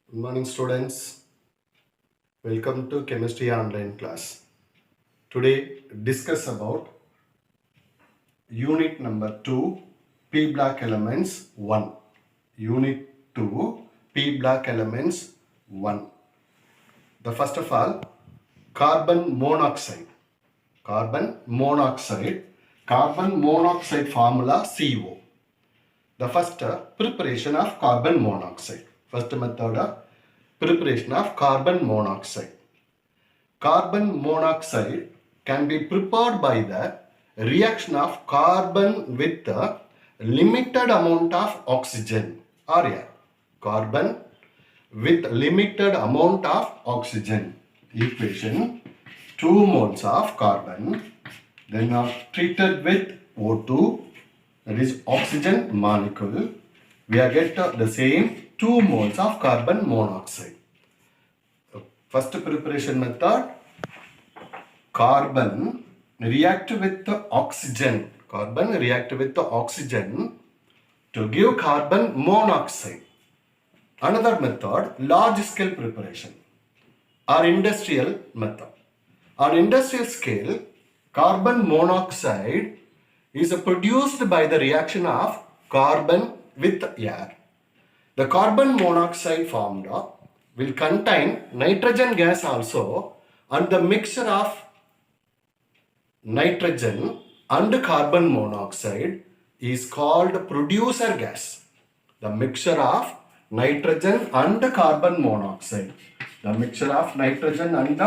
Good morning, students. Welcome to chemistry online class. Today, discuss about unit number 2, P block elements 1. Unit 2, P block elements 1. The first of all, carbon monoxide. Carbon monoxide. Carbon monoxide formula CO. The first preparation of carbon monoxide. First method preparation of carbon monoxide. Carbon monoxide can be prepared by the reaction of carbon with a limited amount of oxygen or air. Carbon with limited amount of oxygen. Equation 2 moles of carbon then are treated with O2, that is oxygen molecule. We are get the same 2 moles of carbon monoxide. First preparation method, carbon react with the oxygen. Carbon react with the oxygen to give carbon monoxide. Another method, large scale preparation or industrial method. On industrial scale, carbon monoxide is produced by the reaction of carbon with air. The carbon monoxide formed will contain nitrogen gas also, and the mixture of nitrogen and carbon monoxide is called producer gas. The mixture of nitrogen and carbon monoxide. The mixture of nitrogen and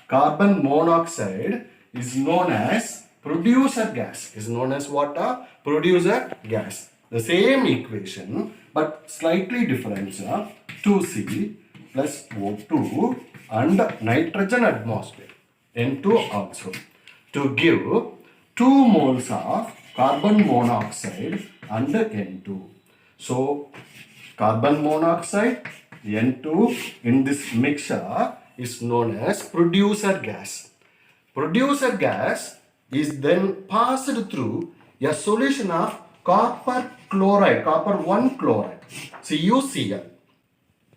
carbon monoxide is known as producer gas. Is known as what? Producer gas. The same equation but slightly different. 2C plus O2 and nitrogen atmosphere N2 also to give 2 moles of carbon monoxide and N2. So carbon monoxide N2 in this mixture is known as producer gas. Producer gas is then passed through a solution of copper chloride, copper 1 chloride, CuCl,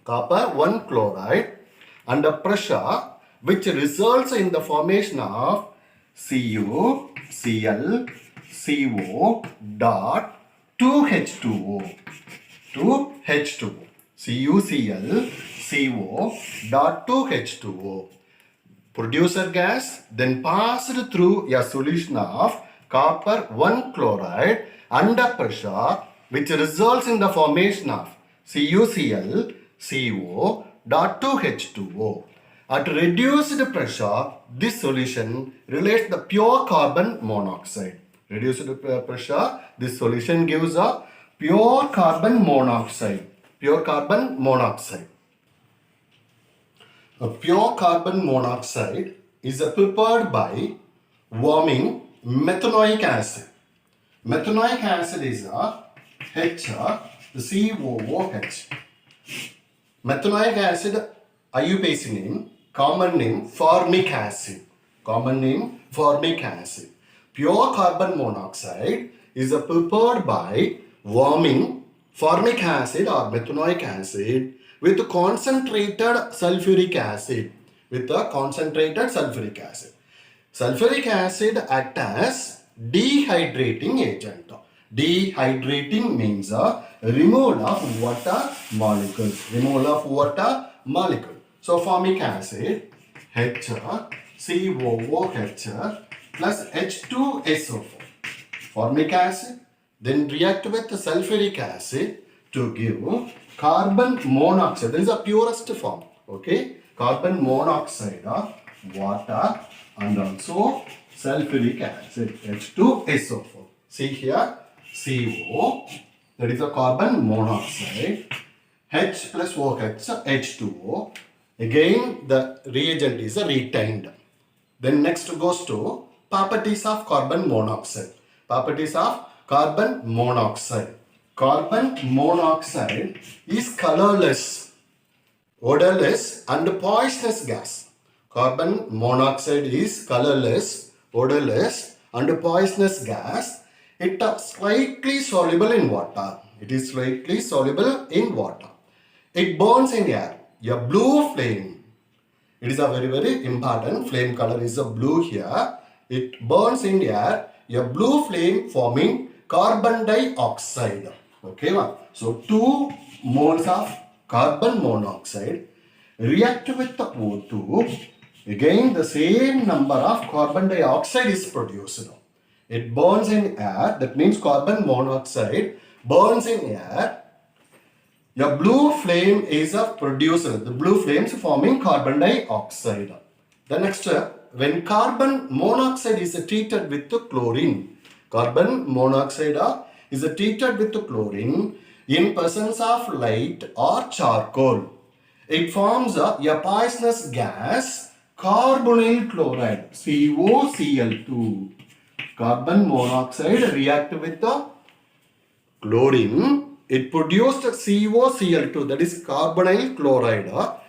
copper 1 chloride under pressure, which results in the formation of CuCl CO dot 2H2O. 2H2O. CuCl CO dot 2H2O. Producer gas then passed through a solution of copper 1 chloride under pressure, which results in the formation of CuCl CO dot 2H2O. At reduced pressure, this solution relates the pure carbon monoxide. Reduced pressure, this solution gives a pure carbon monoxide. Pure carbon monoxide. A pure carbon monoxide is prepared by warming methanoic acid. Methanoic acid is a COOH. Methanoic acid, IUPAC name, common name formic acid. Common name formic acid. Pure carbon monoxide is prepared by warming formic acid or methanoic acid with concentrated sulfuric acid. With a concentrated sulfuric acid. Sulfuric acid acts as dehydrating agent. Dehydrating means a removal of water molecules. Removal of water molecule. So formic acid HCOOH plus H2SO4. Formic acid then react with sulfuric acid to give carbon monoxide. This is the purest form. Okay, carbon monoxide of water and also sulfuric acid H2SO4. See here, CO, that is a carbon monoxide. H plus OH, H2O. Again, the reagent is retained. Then next goes to properties of carbon monoxide. Properties of carbon monoxide. Carbon monoxide is colorless, odorless and poisonous gas. Carbon monoxide is colorless, odorless and poisonous gas. It is slightly soluble in water. It is slightly soluble in water. It burns in air. a blue flame. It is a very, very important. Flame color is a blue here. It burns in air, a blue flame forming carbon dioxide. Okay, so 2 moles of carbon monoxide react with the O2. Again, the same number of carbon dioxide is produced. It burns in air, that means carbon monoxide burns in air. A blue flame is a producer. The blue flames forming carbon dioxide. The next, when carbon monoxide is treated with chlorine, carbon monoxide is treated with chlorine in presence of light or charcoal. It forms a poisonous gas, carbonyl chloride, COCl2. Carbon monoxide react with the chlorine. It produced COCl2, that is carbonyl chloride,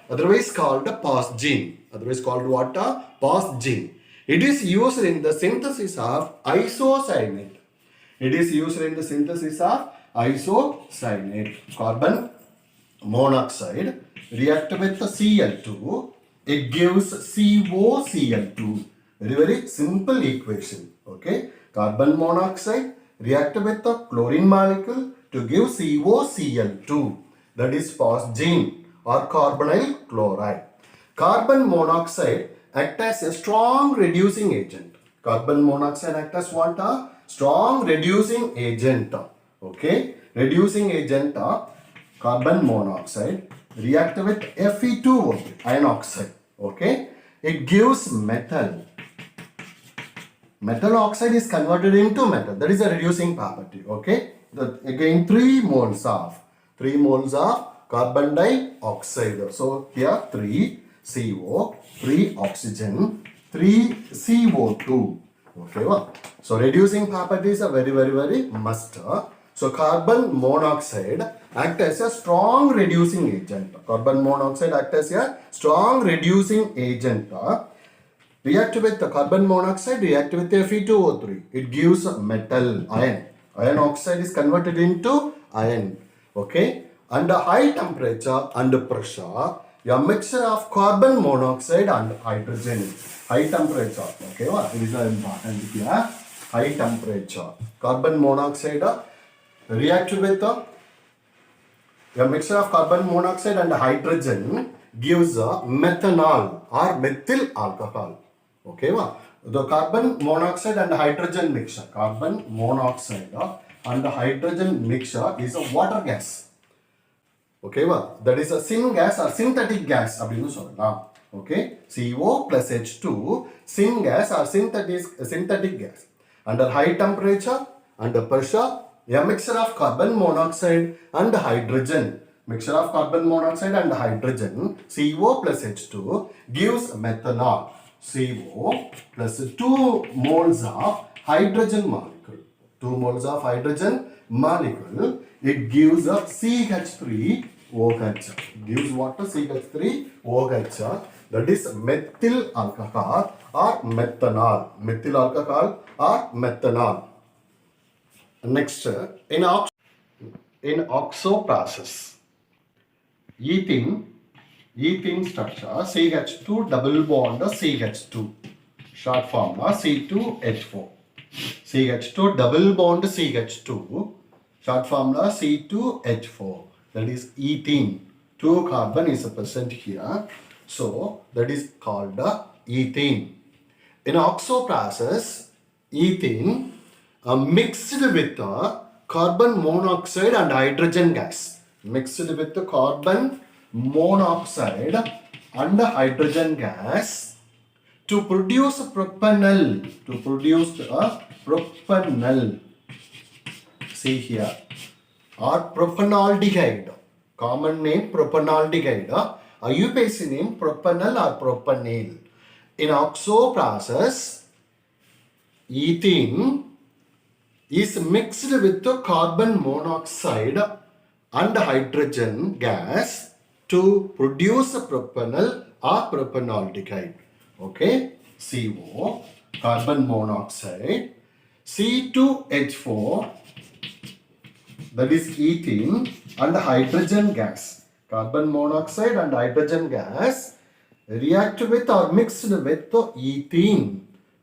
otherwise called phosgene. Otherwise called what? Phosgene. It is used in the synthesis of isocyanate. It is used in the synthesis of isocyanate. Carbon monoxide react with the Cl2. It gives COCl2. Very, very simple equation. Okay. Carbon monoxide react with the chlorine molecule to give COCl2. That is phosgene or carbonyl chloride. Carbon monoxide act as a strong reducing agent. Carbon monoxide act as what? A strong reducing agent. Okay. Reducing agent, carbon monoxide react with Fe2, iron oxide. Okay. It gives metal. Metal oxide is converted into metal. That is a reducing property. Okay. Again 3 moles of carbon dioxide. So here 3 CO, 3 oxygen, 3 CO2. Okay. So reducing properties are very, very, very must. So carbon monoxide act as a strong reducing agent. Carbon monoxide act as a strong reducing agent. React with the carbon monoxide, react with Fe2O3. It gives metal, iron. Iron oxide is converted into iron. Okay. Under high temperature and pressure, a mixture of carbon monoxide and hydrogen. High temperature. Okay. It is important here. High temperature. Carbon monoxide react with a mixture of carbon monoxide and hydrogen gives methanol or methyl alcohol. Okay, the carbon monoxide and hydrogen mixture. Carbon monoxide and hydrogen mixture is a water gas. Okay, that is a syn gas or synthetic gas. Okay, CO plus H2, syn gas or synthetic gas. Under high temperature, under pressure, a mixture of carbon monoxide and hydrogen. Mixture of carbon monoxide and hydrogen, CO plus H2, gives methanol. CO plus 2 moles of hydrogen molecule. 2 moles of hydrogen molecule. It gives a CH3OH. Gives what? CH3OH. That is methyl alcohol or methanol. Methyl alcohol or methanol. Next, in oxo process, ethene structure CH2 double bond CH2, short formula C2H4. CH2 double bond CH2, short formula C2H4. That is ethene. 2 carbon is present here. So that is called ethene. In oxo process, ethene mixed with carbon monoxide and hydrogen gas. Mixed with the carbon monoxide and hydrogen gas to produce propanol. See here. Or propanaldehyde. Common name propanaldehyde. IUPAC name propanol or propanil. In oxo process, ethene is mixed with the carbon monoxide and hydrogen gas to produce propanol or propanaldehyde. Okay, CO, carbon monoxide, C2H4, that is ethene, and hydrogen gas. carbon monoxide and hydrogen gas react with or mixed with ethene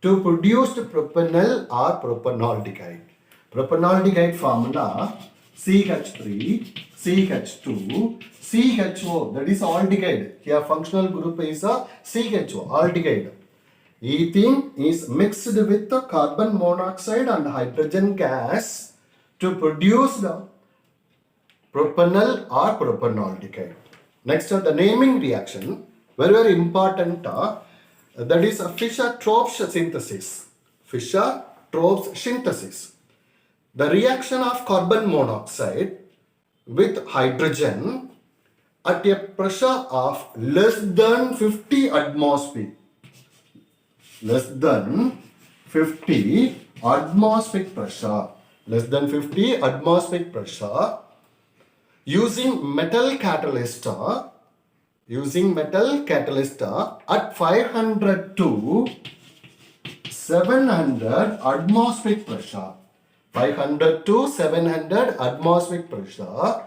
to produce propanol or propanaldehyde. Propanaldehyde formula CH3, CH2, CHO, that is aldehyde. Here functional group is a CHO, aldehyde. Ethene is mixed with the carbon monoxide and hydrogen gas to produce the propanol or propanaldehyde. Next, the naming reaction, very very important, that is a Fischer-Tropsch synthesis. Fischer-Tropsch synthesis. The reaction of carbon monoxide with hydrogen at a pressure of less than 50 atmosphere. Less than 50 atmospheric pressure. Less than 50 atmospheric pressure. Using metal catalyst at 500 to 700 atmospheric pressure. 500 to 700 atmospheric pressure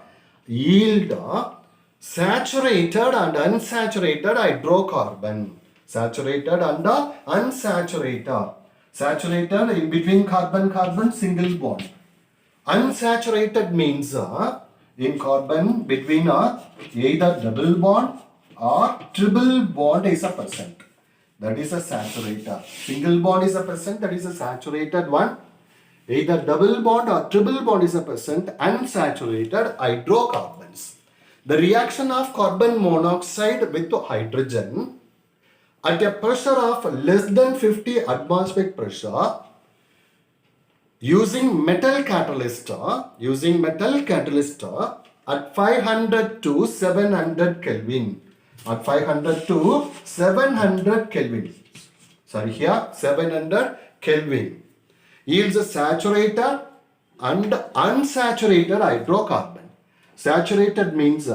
yield saturated and unsaturated hydrocarbon. Saturated and unsaturated. Saturated in between carbon single bond. Unsaturated means in carbon between either double bond or triple bond is a present. That is a saturated. Single bond is a present, that is a saturated one. Either double bond or triple bond is a present, unsaturated hydrocarbons. The reaction of carbon monoxide with hydrogen at a pressure of less than 50 atmospheric pressure using metal catalyst at 500 to 700 Kelvin. At 500 to 700 Kelvin. Sorry, here 700 Kelvin. Yields a saturated and unsaturated hydrocarbon. Saturated means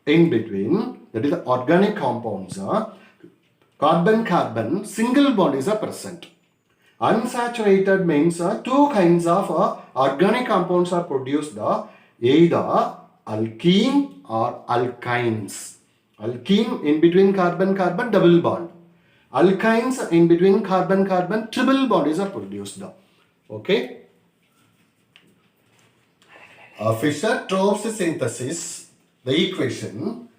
in between, that is the organic compounds. Carbon single bond is a present. Unsaturated means two kinds of organic compounds are produced, either alkene or alkynes. Alkene in between carbon double bond. Alkynes in between carbon triple bond is produced. Okay. Fischer-Tropsch synthesis, the equation,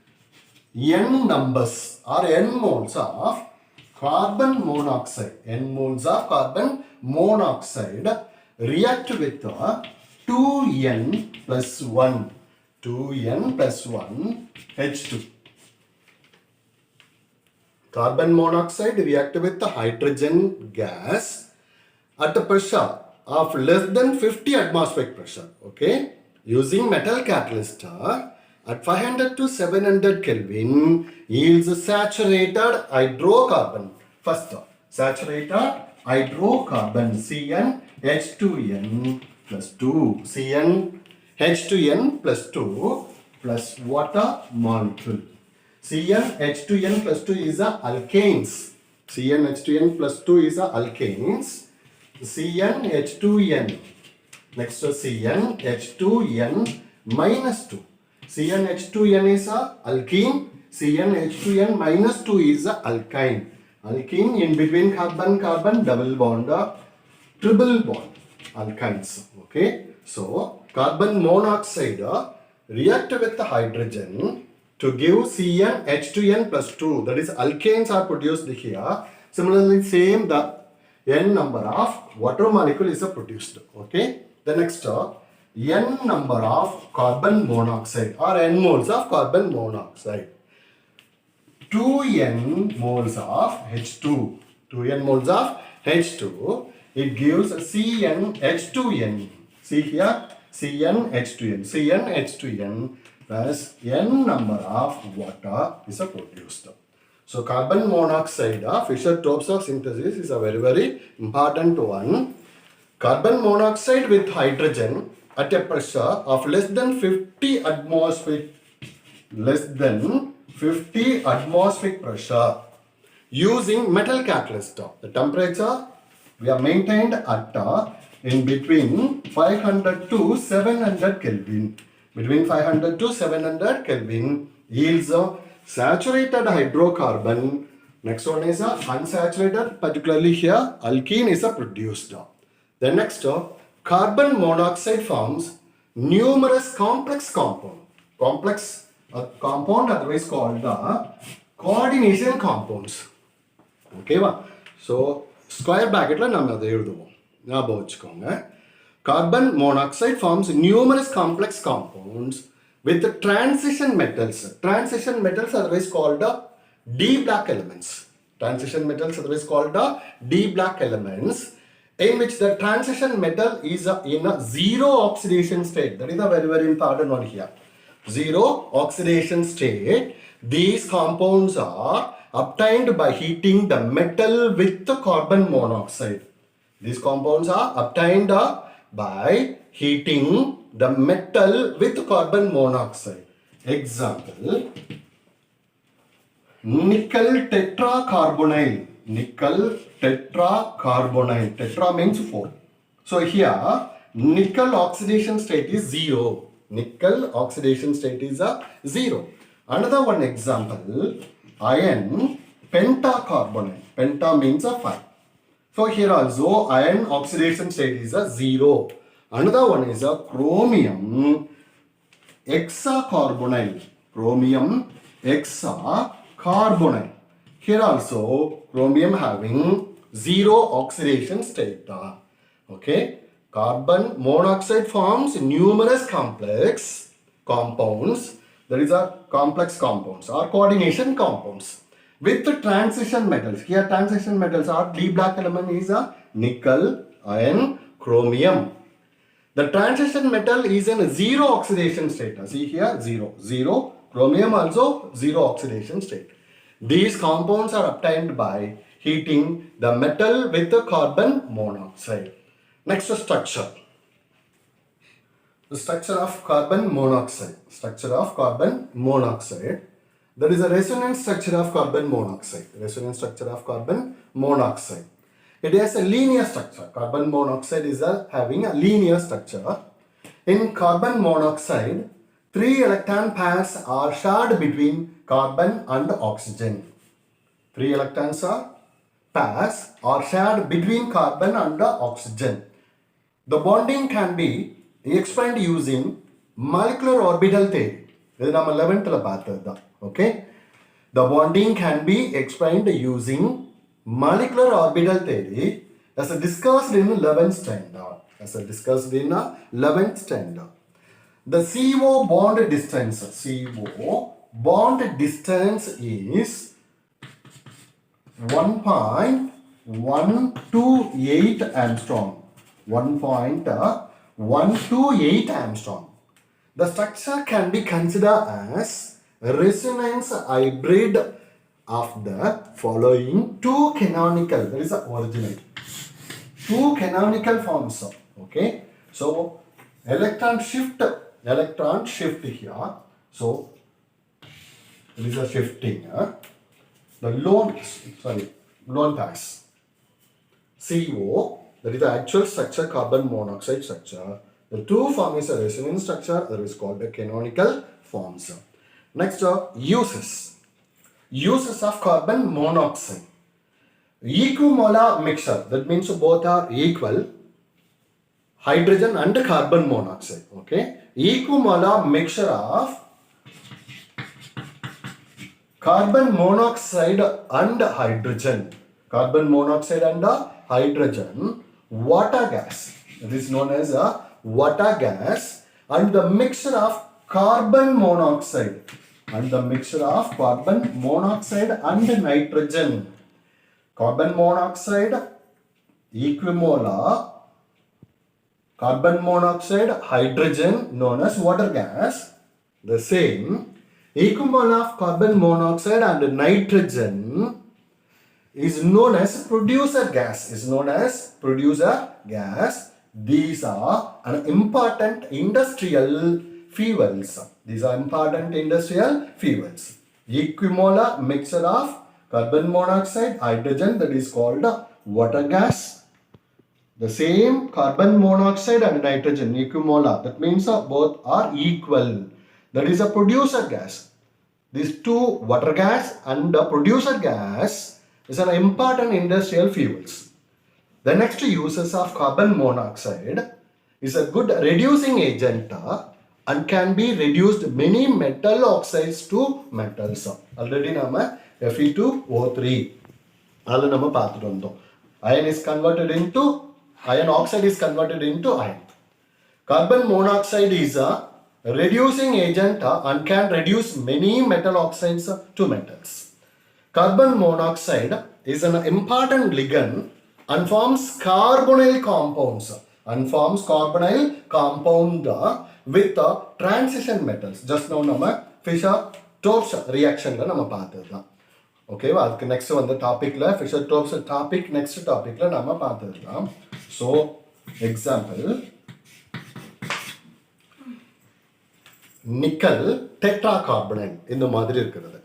n numbers or n moles of carbon monoxide, react with 2n plus 1 H2. Carbon monoxide react with the hydrogen gas at a pressure of less than 50 atmospheric pressure. Okay. Using metal catalyst at 500 to 700 Kelvin yields saturated hydrocarbon. First, saturated hydrocarbon CnH2n plus 2. CnH2n plus 2 plus water molecule. CnH2n plus 2 is a alkanes. CnH2n plus 2 is a alkanes. CnH2n. Next to CnH2n minus 2. CnH2n is a alkene. CnH2n minus 2 is a alkyne. Alkene in between carbon double bond, triple bond, alkynes. Okay. So carbon monoxide react with the hydrogen to give CnH2n plus 2. That is alkanes are produced here. Similarly, same the n number of water molecule is produced. Okay. The next n number of carbon monoxide or n moles of carbon monoxide. 2n moles of H2. 2n moles of H2. It gives CnH2n. See here, CnH2n. CnH2n plus n number of water is produced. So carbon monoxide, Fischer-Tropsch synthesis is a very very important one. Carbon monoxide with hydrogen at a pressure of less than 50 atmospheric pressure using metal catalyst. The temperature we have maintained at in between 500 to 700 Kelvin. Between 500 to 700 Kelvin yields a saturated hydrocarbon. Next one is a unsaturated, particularly here alkene is a produced. Then next, carbon monoxide forms numerous complex compound. Complex compound otherwise called the coordination compounds. ஓகேவா so square ப்ராக்கெட்டில் நம்ம அதை எழுதுவோம் ஞாபகம் வச்சுக்கோங்க carbon monoxide forms numerous complex compounds with transition metals. Transition metals otherwise called D black elements. Transition metals otherwise called D black elements in which the transition metal is in a zero oxidation state. That is a very, very important one here. Zero oxidation state. These compounds are obtained by heating the metal with the carbon monoxide. These compounds are obtained by heating the metal with carbon monoxide. Example, nickel tetracarbonyl. Nickel tetracarbonyl. Tetra means 4. So here, nickel oxidation state is 0. Nickel oxidation state is 0. Another one example, iron pentacarbonyl. Penta means 5. So here also iron oxidation state is 0. Another one is a chromium hexacarbonyl. Chromium hexacarbonyl. Here also chromium having 0 oxidation state. Okay. Carbon monoxide forms numerous complex compounds. That is a complex compounds or coordination compounds with the transition metals. Here transition metals are D black element is a nickel, iron, chromium. The transition metal is in 0 oxidation state. See here 0. 0. Chromium also 0 oxidation state. These compounds are obtained by heating the metal with the carbon monoxide. Next structure. The structure of carbon monoxide. Structure of carbon monoxide. There is a resonance structure of carbon monoxide. Resonance structure of carbon monoxide. It has a linear structure. Carbon monoxide is having a linear structure. In carbon monoxide, 3 electron pairs are shared between carbon and oxygen. 3 electrons pairs are shared between carbon and oxygen. The bonding can be explained using molecular orbital theory. This is our 11th pattern. Okay. The bonding can be explained using molecular orbital theory as discussed in 11th standard. The CO bond distance. CO bond distance is 1.128 Armstrong. 1.128 Armstrong. The structure can be considered as resonance hybrid of the following two canonical. There is a original. Two canonical forms. Okay. So electron shift here. So there is a shifting. The lone pairs. CO, that is the actual structure, carbon monoxide structure. The two form is a resonance structure, that is called the canonical forms. Next, uses. Uses of carbon monoxide. Equimolar mixture, that means both are equal, hydrogen and carbon monoxide. Okay, equimolar mixture of carbon monoxide and hydrogen. Carbon monoxide and hydrogen, water gas. It is known as a water gas, and the mixture of carbon monoxide. And the mixture of carbon monoxide and nitrogen. Carbon monoxide, equimolar, carbon monoxide, hydrogen known as water gas. The same equimolar of carbon monoxide and nitrogen is known as producer gas. These are an important industrial fuels. Equimolar mixture of carbon monoxide, hydrogen, that is called water gas. The same carbon monoxide and nitrogen, equimolar, that means both are equal. That is a producer gas. these two, water gas and producer gas, is an important industrial fuels. The next uses of carbon monoxide is a good reducing agent and can be reduced many metal oxides to metals. Already nama Fe2O3. Iron is converted into, iron oxide is converted into iron. Carbon monoxide is a reducing agent and can reduce many metal oxides to metals. Carbon monoxide is an important ligand and forms carbonyl compounds with transition metals. Just now nama Fischer-Tropsch reaction la nama paathirukkam. Okay, adukku next vanda topic la Fischer-Tropsch topic next topic la nama paathirukkam. So example, nickel tetracarbonate இந்த மாதிரி இருக்கிறது.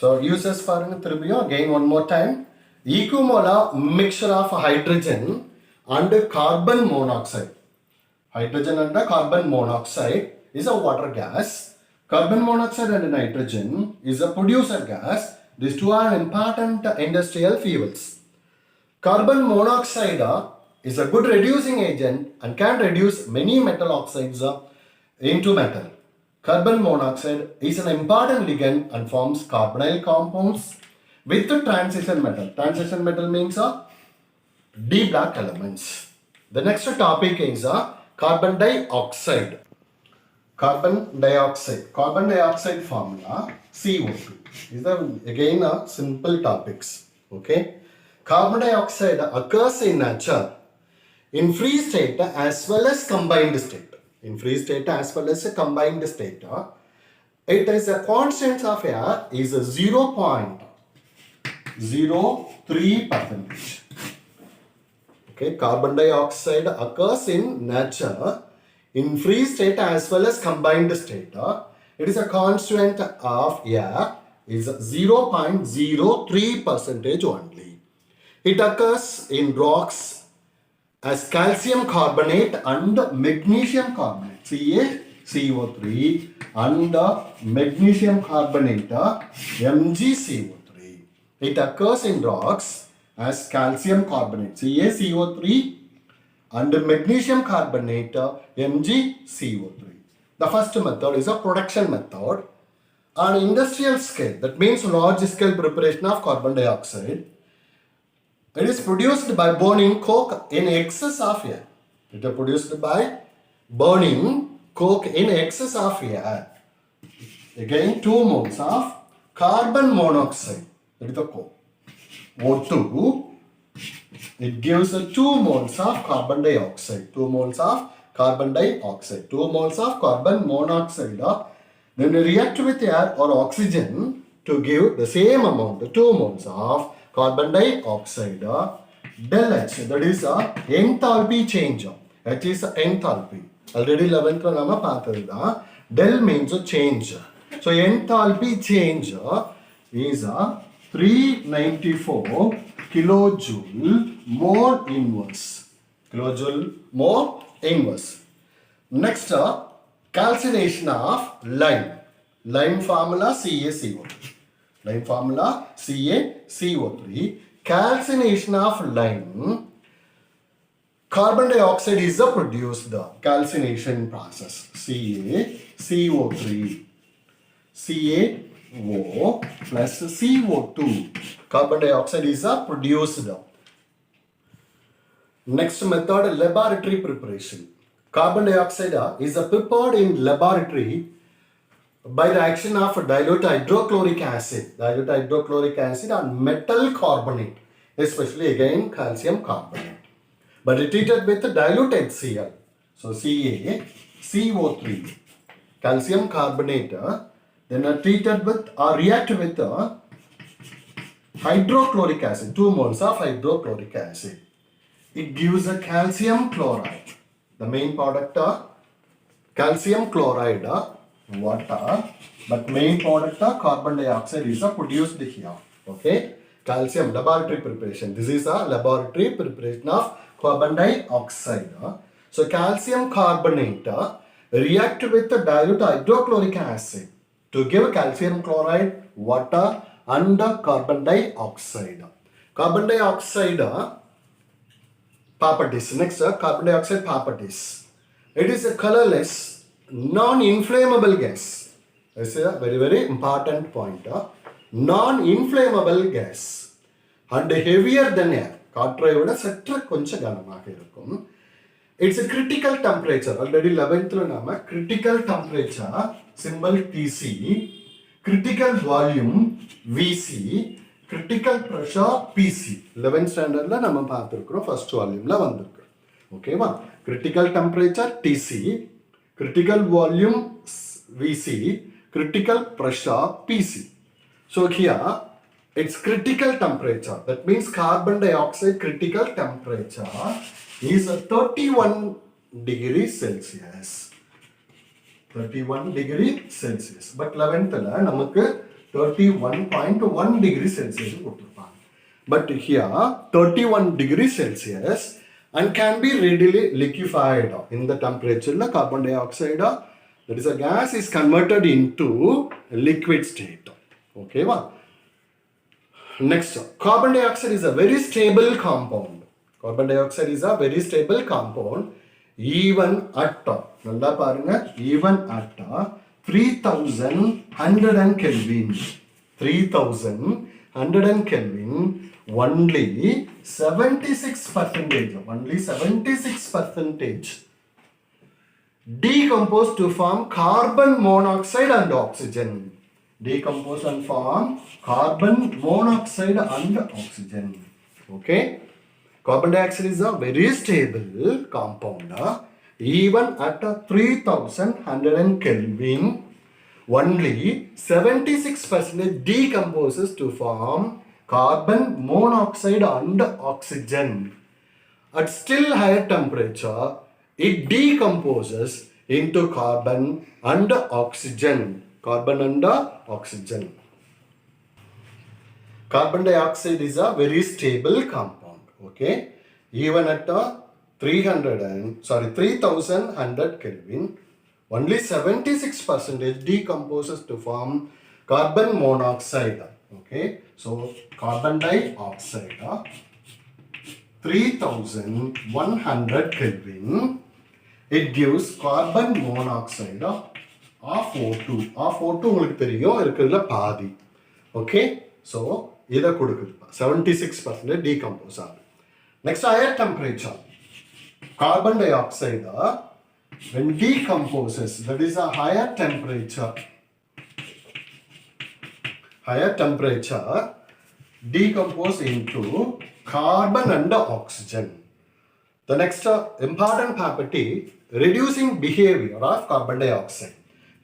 So uses பாருங்க திரும்பியும் again one more time. Equimolar mixture of hydrogen and carbon monoxide. Hydrogen and carbon monoxide is a water gas. Carbon monoxide and nitrogen is a producer gas. These two are important industrial fuels. Carbon monoxide is a good reducing agent and can reduce many metal oxides into metal. Carbon monoxide is an important ligand and forms carbonyl compounds with the transition metal. Transition metal means D black elements. The next topic is carbon dioxide. Carbon dioxide. Carbon dioxide formula CO2. These are again simple topics. Okay. Carbon dioxide occurs in nature in free state as well as combined state. In free state as well as a combined state, it is a constant of air is 0.03%. Okay, carbon dioxide occurs in nature in free state as well as combined state. It is a constant of air is 0.03% only. It occurs in rocks as calcium carbonate and magnesium carbonate, CaCO3, and magnesium carbonate, MgCO3. It occurs in rocks as calcium carbonate, CaCO3, and magnesium carbonate, MgCO3. The first method is a production method. On industrial scale, that means large scale preparation of carbon dioxide, it is produced by burning coke in excess of air. It is produced by burning coke in excess of air. Again, 2 moles of carbon monoxide. That is the coke. O2. It gives 2 moles of carbon dioxide. 2 moles of carbon dioxide. 2 moles of carbon monoxide. Then react with air or oxygen to give the same amount, 2 moles of carbon dioxide, del H, that is enthalpy change. H is enthalpy. Already 11th nama paathiruda. Del means change. So enthalpy change is 394 kilojoule more inverse. Kilojoule more inverse. Next, calcination of lime. Lime formula CaCO3. Lime formula CaCO3. Calcination of lime. Carbon dioxide is produced, the calcination process. CaCO3. CaO plus CO2. Carbon dioxide is produced. Next method, laboratory preparation. Carbon dioxide is prepared in laboratory by the action of dilute hydrochloric acid. Dilute hydrochloric acid and metal carbonate, especially again calcium carbonate. But it treated with dilute HCl. So CaCO3, calcium carbonate, then treated with or react with hydrochloric acid, 2 moles of hydrochloric acid. It gives a calcium chloride. The main product, calcium chloride, water, but main product carbon dioxide is produced here. Okay, calcium laboratory preparation. This is a laboratory preparation of carbon dioxide. So calcium carbonate react with the dilute hydrochloric acid to give calcium chloride, water, and carbon dioxide. Carbon dioxide properties. Next, carbon dioxide properties. It is a colorless, non-inflammable gas. This is a very, very important point. Non-inflammable gas and heavier than air. காற்றை விட சற்று கொஞ்சம் கனமாக இருக்கும். It's a critical temperature. Already 11th நாம critical temperature symbol TC, critical volume VC, critical pressure PC. 11th standardல நம்ம பார்த்திருக்கிறோம், first volumeல வந்திருக்கு. ஓகேவா? Critical temperature TC, critical volume VC, critical pressure PC. So here it's critical temperature. That means carbon dioxide critical temperature is 31 degrees Celsius. 31 degree Celsius. But 11th நமக்கு 31.1 degree Celsius கொடுத்திருப்பாங்க. But here 31 degree Celsius and can be readily liquefied. In the temperature carbon dioxide, that is a gas, is converted into liquid state. Okay, wow. Next, carbon dioxide is a very stable compound. Carbon dioxide is a very stable compound even at, நல்லா பாருங்க, even at 3100 Kelvin. 3100 Kelvin, only 76%, only 76% decompose to form carbon monoxide and oxygen. Decompose and form carbon monoxide and oxygen. Okay, carbon dioxide is a very stable compound. Even at 3100 Kelvin, only 76% decomposes to form carbon monoxide and oxygen. At still higher temperature, it decomposes into carbon and oxygen. Carbon and oxygen. Carbon dioxide is a very stable compound. Okay, even at 3100 Kelvin, only 76% decomposes to form carbon monoxide. Okay, so carbon dioxide 3100 Kelvin, it gives carbon monoxide of O2. Of O2 உங்களுக்கு தெரியும், இருக்கிறதுல பாதி. Okay, so இதை கொடுக்குது 76% decompose ஆகுது. Next, higher temperature. Carbon dioxide when decomposes, that is a higher temperature. Higher temperature decompose into carbon and oxygen. The next important property, reducing behavior of carbon dioxide.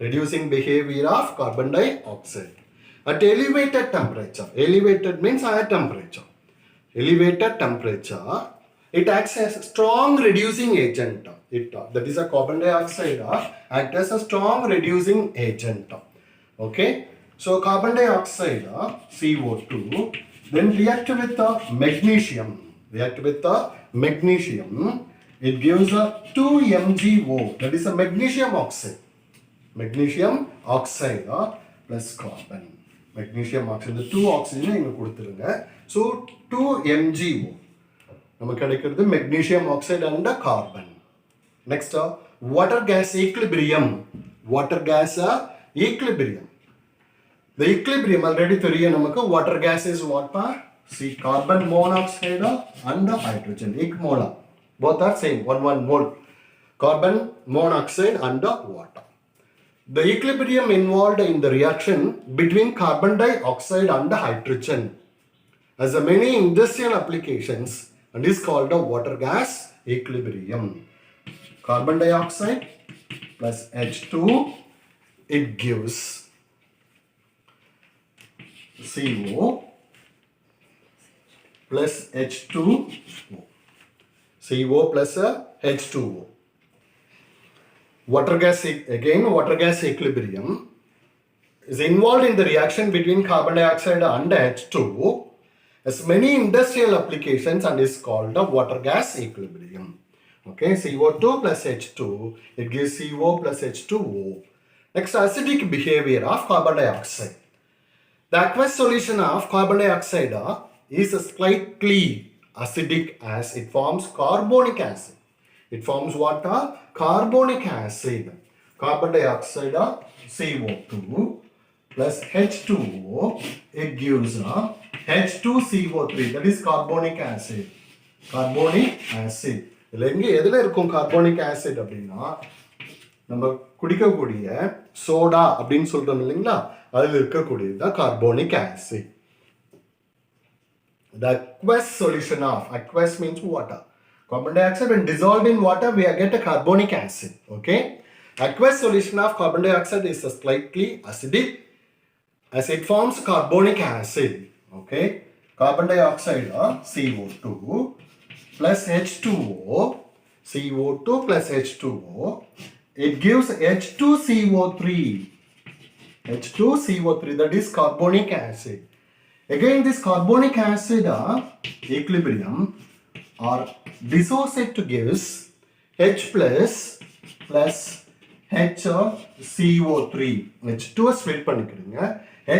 Reducing behavior of carbon dioxide at elevated temperature. Elevated means higher temperature. Elevated temperature, it acts as a strong reducing agent. That is a carbon dioxide acts as a strong reducing agent. Okay, so carbon dioxide CO2 then react with magnesium. React with magnesium, it gives a 2MgO. That is a magnesium oxide. Magnesium oxide plus carbon. Magnesium oxide, the 2 oxygen இங்க கொடுத்துருங்க. So 2MgO நமக்கு கிடைக்கிறது magnesium oxide and carbon. Next, water gas equilibrium. Water gas equilibrium. The equilibrium already தெரியும் நமக்கு. Water gas is what part? See, carbon monoxide and hydrogen. Equimolar. Both are same, 1 mole. Carbon monoxide and water. The equilibrium involved in the reaction between carbon dioxide and hydrogen has a many industrial applications and is called a water gas equilibrium. Carbon dioxide plus H2, it gives CO plus H2O. CO plus H2O. Water gas, again, water gas equilibrium is involved in the reaction between carbon dioxide and H2O, has many industrial applications and is called the water gas equilibrium. Okay, CO2 plus H2, it gives CO plus H2O. Next, acidic behavior of carbon dioxide. The aqueous solution of carbon dioxide is slightly acidic as it forms carbonic acid. It forms what? Carbonic acid. Carbon dioxide CO2 plus H2O. It gives H2CO3. That is carbonic acid. Carbonic acid. இதில் எங்கே எதில் இருக்கும் carbonic acid அப்படின்னா நம்ம குடிக்கக்கூடிய soda அப்படின்னு சொல்றோம் இல்லைங்களா, அதில் இருக்கக்கூடியது தான் carbonic acid. The aqueous solution of aqueous means water. Carbon dioxide when dissolved in water we get a carbonic acid. Okay, aqueous solution of carbon dioxide is slightly acidic as it forms carbonic acid. Okay, carbon dioxide CO2 plus H2O, CO2 plus H2O, it gives H2CO3. H2CO3, that is carbonic acid. Again, this carbonic acid equilibrium or dissociate to gives H plus HCO3. H2 split பண்ணிக்கிறீங்க,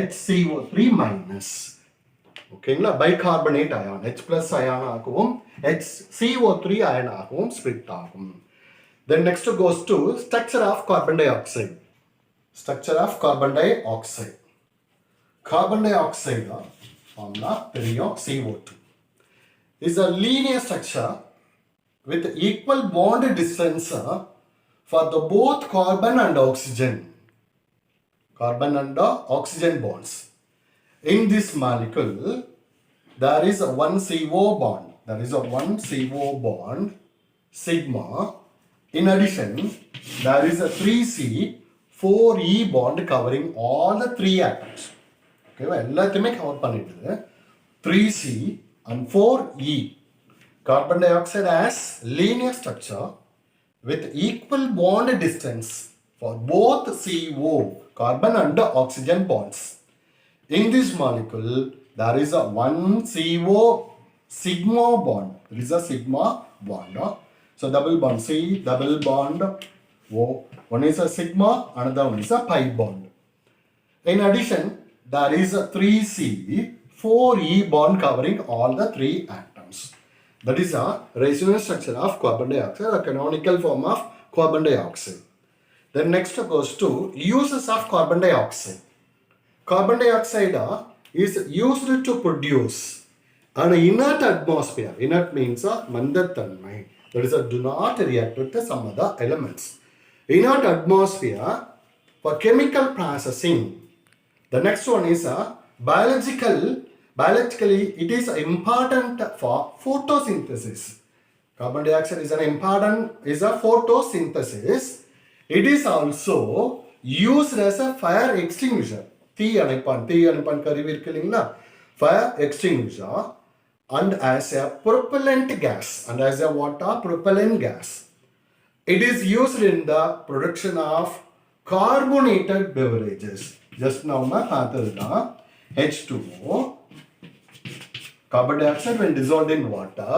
HCO3 minus. ஓகேங்களா, bicarbonate ion H plus ion ஆகவும் HCO3 ion ஆகவும் split ஆகும். Then next goes to structure of carbon dioxide. Structure of carbon dioxide. Carbon dioxide formula தெரியும், CO2 is a linear structure with equal bond distance for the both carbon and oxygen. Carbon and oxygen bonds. In this molecule, there is a one CO bond. There is a one CO bond, sigma. In addition, there is a 3C, 4E bond covering all the three atoms. Okay, எல்லாத்தையுமே cover பண்ணிட்டு 3C and 4E. Carbon dioxide has linear structure with equal bond distance for both CO, carbon and oxygen bonds. In this molecule, there is a one CO sigma bond. There is a sigma bond. So double bond C, double bond O. One is a sigma, another one is a pi bond. In addition, there is a 3C, 4E bond covering all the three atoms. That is a resonance structure of carbon dioxide, a canonical form of carbon dioxide. Then next goes to uses of carbon dioxide. Carbon dioxide is used to produce an inert atmosphere. Inert means mandattanmai. That is do not react with some other elements. Inert atmosphere for chemical processing. The next one is biologically it is important for photosynthesis. Carbon dioxide is a photosynthesis. It is also used as a fire extinguisher. தீ அணைப்பான் கருவி இருக்கு இல்லைங்களா, fire extinguisher, and as a propellant gas, and as a water propellant gas. It is used in the production of carbonated beverages. Just now H2O, carbon dioxide when dissolved in water,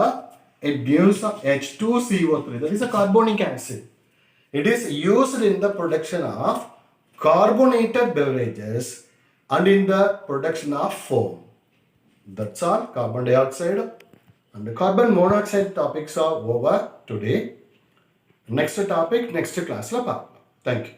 it gives H2CO3, that is a carbonic acid. It is used in the production of carbonated beverages and in the production of foam. That's all. Carbon dioxide and the carbon monoxide topics are over today. Next topic, next class. Thank you.